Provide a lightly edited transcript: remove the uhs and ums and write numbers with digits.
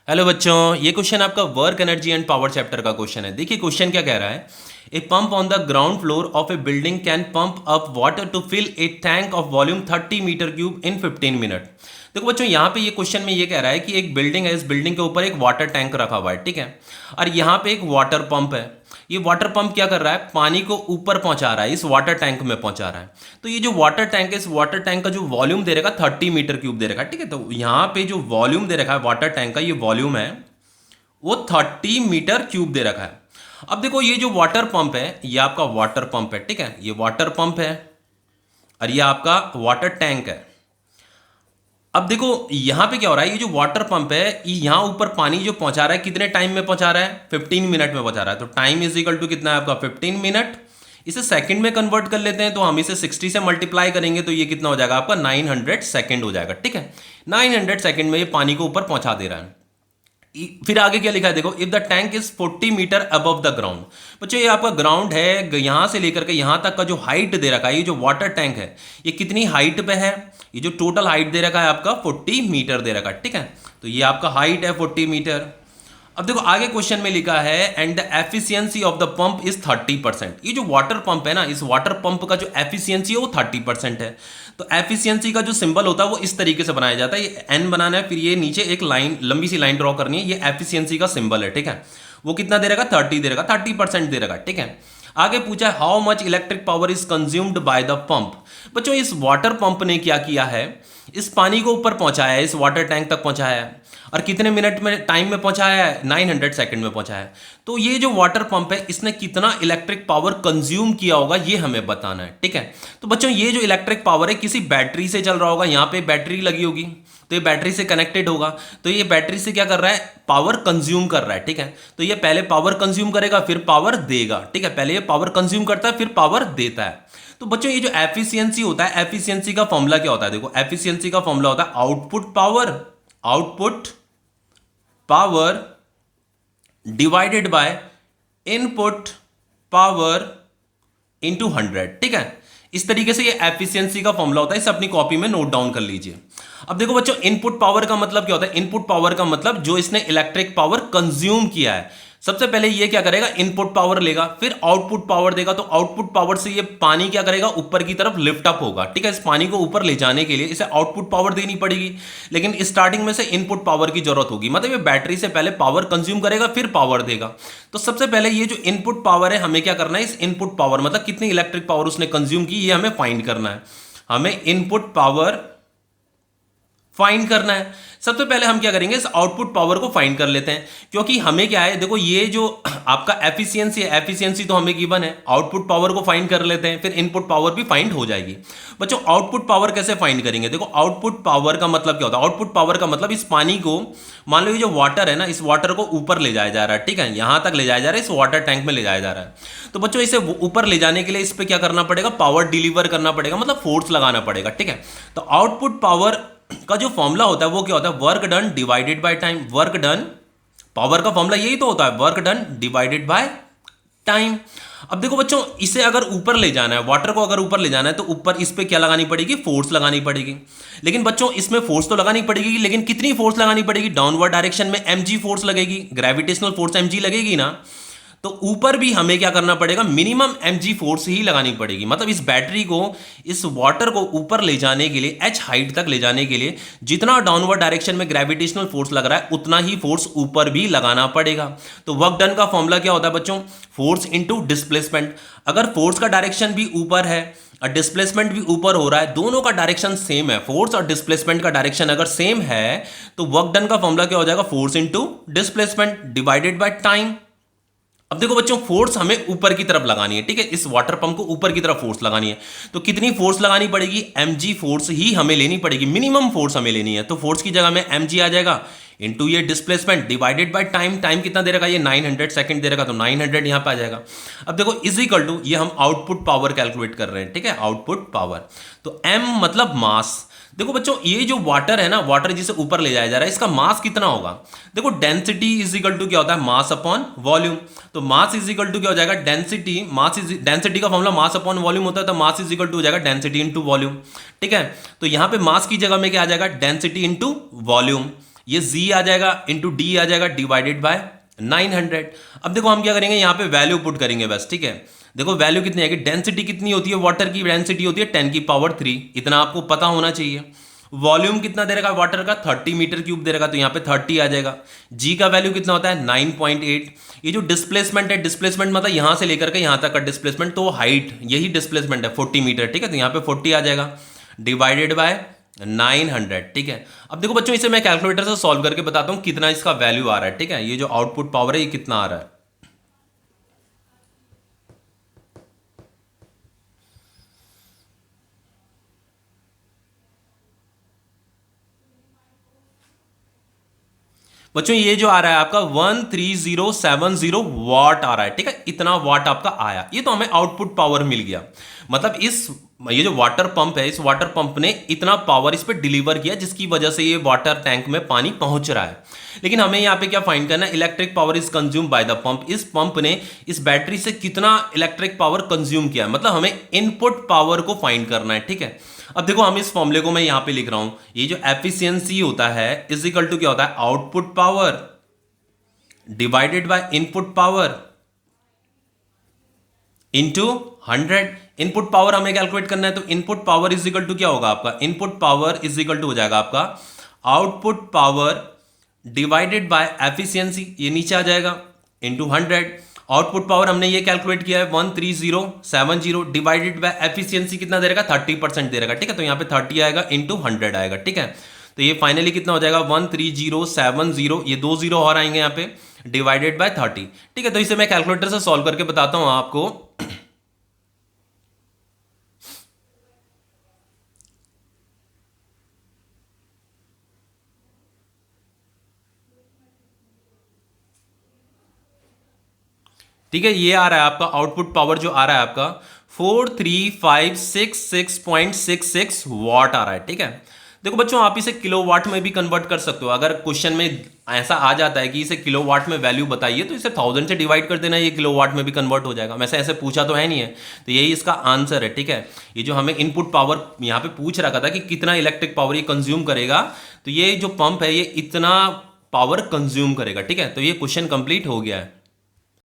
Hello बच्चों, ये question आपका work energy and power chapter का क्वेश्चन है। देखिए क्वेश्चन क्या कह रहा है। A pump on the ground floor of a building can pump up water to fill a tank of volume 30 metre cube in 15 minute. देखो बच्चों, यहाँ पे ये क्वेश्चन में ये कह रहा है कि एक बिल्डिंग है, इस बिल्डिंग के ऊपर एक वाटर टैंक रखा हुआ है, ठीक है। और यहाँ पे एक वाटर पंप है। ये वाटर पंप क्या कर रहा है, पानी को ऊपर पहुंचा रहा है, इस वाटर टैंक में पहुंचा रहा है। तो ये जो वाटर टैंक है, इस वाटर टैंक का जो वॉल्यूम दे रखा 30 मीटर क्यूब दे रखा है, ठीक है। तो यहाँ पे जो वॉल्यूम दे रखा है वाटर टैंक का, ये वॉल्यूम है वो 30 मीटर क्यूब दे रखा है। अब देखो ये जो वाटर पंप है, ये आपका वाटर पंप है, ठीक है। ये वाटर पंप है और ये आपका वाटर टैंक है। अब देखो यहां पे क्या हो रहा है, ये जो वाटर पंप है यहां ऊपर पानी जो पहुंचा रहा है, कितने टाइम में पहुंचा रहा है, 15 मिनट में पहुंचा रहा है। तो टाइम इज इक्वल टू कितना है आपका 15 मिनट। इसे सेकंड में कन्वर्ट कर लेते हैं, तो हम इसे 60 से मल्टीप्लाई करेंगे तो ये कितना हो जाएगा आपका 900 सेकंड हो जाएगा, ठीक है। 900 सेकंड में ये पानी को ऊपर पहुंचा दे रहा है। फिर आगे क्या लिखा है देखो, if the tank is 40 metre above the ground. बच्चों ये आपका ग्राउंड है, यहां से लेकर के यहां तक का जो हाइट दे रखा है, ये जो वाटर टैंक है ये कितनी हाइट पे है, ये जो टोटल हाइट दे रखा है आपका 40 मीटर दे रखा है, ठीक है। तो ये आपका हाइट है 40 मीटर। अब देखो आगे क्वेश्चन में लिखा है and the efficiency of the pump is 30%। ये जो वाटर पंप है ना, इस वाटर पंप का जो एफिशिएंसी है वो 30% है। तो एफिशिएंसी का जो सिंबल होता है वो इस तरीके से बनाया जाता है, ये एन बनाना है, फिर ये नीचे एक लाइन, लंबी सी लाइन ड्रॉ करनी है, ये एफिशिएंसी का सिंबल है, ठीक है। वो कितना दे रखा, 30 दे रखा, 30% दे रखा, ठीक है। आगे पूछा है how much electric power is consumed by the pump. बच्चों इस वाटर पंप ने क्या किया है, इस पानी को ऊपर पहुंचाया है, इस वाटर टैंक तक पहुंचाया है, और कितने मिनट में टाइम में पहुंचाया है, 900 सेकंड में पहुंचाया है। तो ये जो वाटर पंप है इसने कितना इलेक्ट्रिक पावर कंज्यूम किया होगा ये हमें बताना है, ठीक है। तो बच्चों ये जो इलेक्ट्रिक पावर है किसी बैटरी से चल रहा होगा, यहाँ पे बैटरी लगी होगी तो ये बैटरी से कनेक्टेड होगा। तो ये बैटरी से क्या कर रहा है, पावर कंज्यूम कर रहा है, ठीक है। तो ये पहले पावर कंज्यूम करेगा फिर पावर देगा, ठीक है। पहले ये पावर कंज्यूम करता है फिर पावर देता है। तो बच्चों ये जो एफिशिएंसी होता है, एफिशिएंसी का फॉर्मूला क्या होता है, देखो एफिशिएंसी का फॉर्मूला होता है output power, output power divided by input power into 100, ठीक है। इस तरीके से ये एफिशिएंसी का फॉर्मूला होता है, इसे अपनी कॉपी में नोट डाउन कर लीजिए। अब देखो बच्चों इनपुट पावर का मतलब क्या होता है, इनपुट पावर का मतलब जो इसने इलेक्ट्रिक पावर कंज्यूम किया है। सबसे पहले ये क्या करेगा, इनपुट पावर लेगा, फिर आउटपुट पावर देगा। तो आउटपुट पावर से ये पानी क्या करेगा, ऊपर की तरफ लिफ्ट अप होगा, ठीक है। इस पानी को ऊपर ले जाने के लिए इसे आउटपुट पावर देनी पड़ेगी, लेकिन स्टार्टिंग में से इनपुट पावर की जरूरत होगी। मतलब ये बैटरी से पहले पावर कंज्यूम करेगा फिर पावर देगा। तो सबसे पहले ये जो इनपुट पावर है हमें क्या करना है, इस इनपुट पावर मतलब कितनी इलेक्ट्रिक पावर उसने कंज्यूम की ये हमें फाइंड करना है। हमें इनपुट पावर फाइंड करना है। सबसे पहले हम क्या करेंगे, इस आउटपुट पावर को फाइंड कर लेते हैं, क्योंकि हमें क्या है, देखो ये जो आपका एफिशिएंसी है, एफिशिएंसी तो हमें गिवन है। आउटपुट पावर को फाइंड कर लेते हैं, फिर इनपुट पावर भी फाइंड हो जाएगी। बच्चों आउटपुट पावर कैसे फाइंड करेंगे, देखो आउटपुट पावर का मतलब क्या होता है, आउटपुट पावर का मतलब इस पानी को, मान लो ये जो वाटर है ना, इस वाटर को ऊपर ले जाया जा रहा है, ठीक है। यहां तक ले जाया जा रहा है, इस वाटर टैंक में ले जाया जा रहा है। तो बच्चों इसे ऊपर ले जाने के लिए इस पर क्या करना पड़ेगा, पावर डिलीवर करना पड़ेगा, मतलब फोर्स लगाना पड़ेगा, ठीक है। तो आउटपुट पावर का जो फॉर्मूला होता है वो क्या होता है, work done divided by time. Work done, power का फॉर्मूला यही तो होता है, work done divided by time. अब देखो बच्चों इसे अगर ऊपर ले जाना है, वाटर को अगर ऊपर ले जाना है तो ऊपर इस पे क्या लगानी पड़ेगी, फोर्स लगानी पड़ेगी। लेकिन बच्चों इसमें फोर्स तो लगानी पड़ेगी, लेकिन कितनी फोर्स लगानी पड़ेगी, डाउनवर्ड डायरेक्शन में mg फोर्स लगेगी, ग्रेविटेशनल फोर्स mg लगेगी ना। तो ऊपर भी हमें क्या करना पड़ेगा, मिनिमम mg फोर्स ही लगानी पड़ेगी। मतलब इस बैटरी को, इस वाटर को ऊपर ले जाने के लिए, h हाइट तक ले जाने के लिए जितना डाउनवर्ड डायरेक्शन में ग्रेविटेशनल फोर्स लग रहा है उतना ही फोर्स ऊपर भी लगाना पड़ेगा। तो वर्क डन का फॉर्मूला क्या होता है बच्चों, फोर्स इनटू डिस्प्लेसमेंट। अगर फोर्स का डायरेक्शन भी ऊपर है और डिस्प्लेसमेंट भी ऊपर हो रहा है, दोनों का डायरेक्शन सेम है, फोर्स और डिस्प्लेसमेंट का डायरेक्शन अगर सेम है तो वर्क डन का फॉर्मूला क्या हो जाएगा, force into displacement divided by time. अब देखो बच्चों फोर्स हमें ऊपर की तरफ लगानी है, ठीक है। इस वाटर पंप को ऊपर की तरफ फोर्स लगानी है, तो कितनी फोर्स लगानी पड़ेगी, mg फोर्स ही हमें लेनी पड़ेगी, मिनिमम फोर्स हमें लेनी है। तो फोर्स की जगह में mg आ जाएगा इनटू ये displacement divided by time. Time कितना दे रखा है, ये 900 सेकंड दे रखा, तो 900 यहां पे आ जाएगा। अब देखो इज इक्वल टू, ये हम आउटपुट पावर कैलकुलेट कर रहे हैं, ठीक है, आउटपुट पावर। तो m मतलब मास। देखो बच्चों ये जो वाटर है ना, वाटर जिसे ऊपर ले जाया जा रहा है, इसका मास कितना होगा, देखो डेंसिटी इज इक्वल टू क्या होता है, मास अपॉन वॉल्यूम। तो मास इज इक्वल टू क्या हो जाएगा, डेंसिटी, मास इज, डेंसिटी का फॉर्मूला मास अपॉन वॉल्यूम होता है, तो मास इज इक्वल टू हो जाएगा डेंसिटी इनटू वॉल्यूम, ठीक है। तो यहां पे मास की जगह में क्या आ जाएगा, डेंसिटी इनटू वॉल्यूम। ये z आ जाएगा इंटू डी आ जाएगा डिवाइडेड बाय 900। अब देखो हम क्या करेंगे, यहाँ पे वैल्यू पुट करेंगे बस, ठीक है। देखो वैल्यू कितनी आएगी, डेंसिटी कितनी होती है, वाटर की डेंसिटी होती है 10⁻3, इतना आपको पता होना चाहिए। वॉल्यूम कितना दे रखा है वाटर का, 30 मीटर क्यूब दे रखा, तो यहाँ पे 30 आ जाएगा। जी का वैल्यू कितना होता है 9.8। ये जो डिस्प्लेसमेंट है, डिस्प्लेसमेंट मतलब यहाँ से लेकर के यहाँ तक का डिस्प्लेसमेंट, तो हाइट यही डिस्प्लेसमेंट है 40 मीटर, ठीक है। तो यहाँ पे 40 आ जाएगा डिवाइडेड बाय 900, ठीक है। अब देखो बच्चों, इसे मैं कैलकुलेटर से सॉल्व करके बताता हूँ कितना इसका वैल्यू आ रहा है, ठीक है। ये जो आउटपुट पावर है ये कितना आ रहा है। बच्चों ये जो आ रहा है आपका 13070 वाट आ रहा है, ठीक है। इतना वाट आपका आया, ये तो हमें आउटपुट पावर मिल गया। मतलब ये जो वाटर पंप है, इस वाटर पंप ने इतना पावर इस पे डिलीवर किया, जिसकी वजह से ये वाटर टैंक में पानी पहुंच रहा है। लेकिन हमें यहाँ पे क्या फाइंड करना है, electric power is consume by the pump. इस पंप ने इस बैटरी से कितना इलेक्ट्रिक पावर कंज्यूम किया है, मतलब हमें इनपुट पावर को फाइंड करना है, ठीक है। अब देखो हम इस फॉर्मूले को मैं यहां पे लिख रहा हूं, ये जो एफिशिएंसी होता है इज इक्वल टू क्या होता है, output power divided by input power into 100। Input power हमें कैलकुलेट करना है, तो input power is equal to क्या होगा आपका, input power is equal to हो जाएगा आपका output power divided by efficiency, ये नीचे आ जाएगा, इनटू 100। आउटपुट पावर हमने ये कैलकुलेट किया है 13070 डिवाइडेड बाय एफिशिएंसी कितना दे रखा, 30% दे रखा, ठीक है। तो यहाँ पे 30 आएगा इंटू 100 आएगा, ठीक है। तो ये फाइनली कितना हो जाएगा 13070, ये 2 जीरो और आएंगे यहाँ पे, डिवाइडेड बाय 30, ठीक है। तो इसे मैं कैलकुलेटर से सॉल्व करके बताता हूँ आपको। ठीक है, ये आ रहा है आपका आउटपुट पावर, जो आ रहा है आपका 43566.66 वाट आ रहा है, ठीक है। देखो बच्चों, आप इसे किलोवाट में भी कन्वर्ट कर सकते हो। अगर क्वेश्चन में ऐसा आ जाता है कि इसे किलोवाट में वैल्यू बताइए, तो इसे 1000 से डिवाइड कर देना, ये किलोवाट में भी कन्वर्ट हो जाएगा। वैसे ऐसे पूछा तो है नहीं है, तो यही इसका आंसर है, ठीक है। ये जो हमें इनपुट पावर यहाँ पे पूछ रखा था कि कितना इलेक्ट्रिक पावर ये कंज्यूम करेगा, तो ये जो पंप है ये इतना पावर कंज्यूम करेगा, ठीक है। तो ये क्वेश्चन कंप्लीट हो गया है।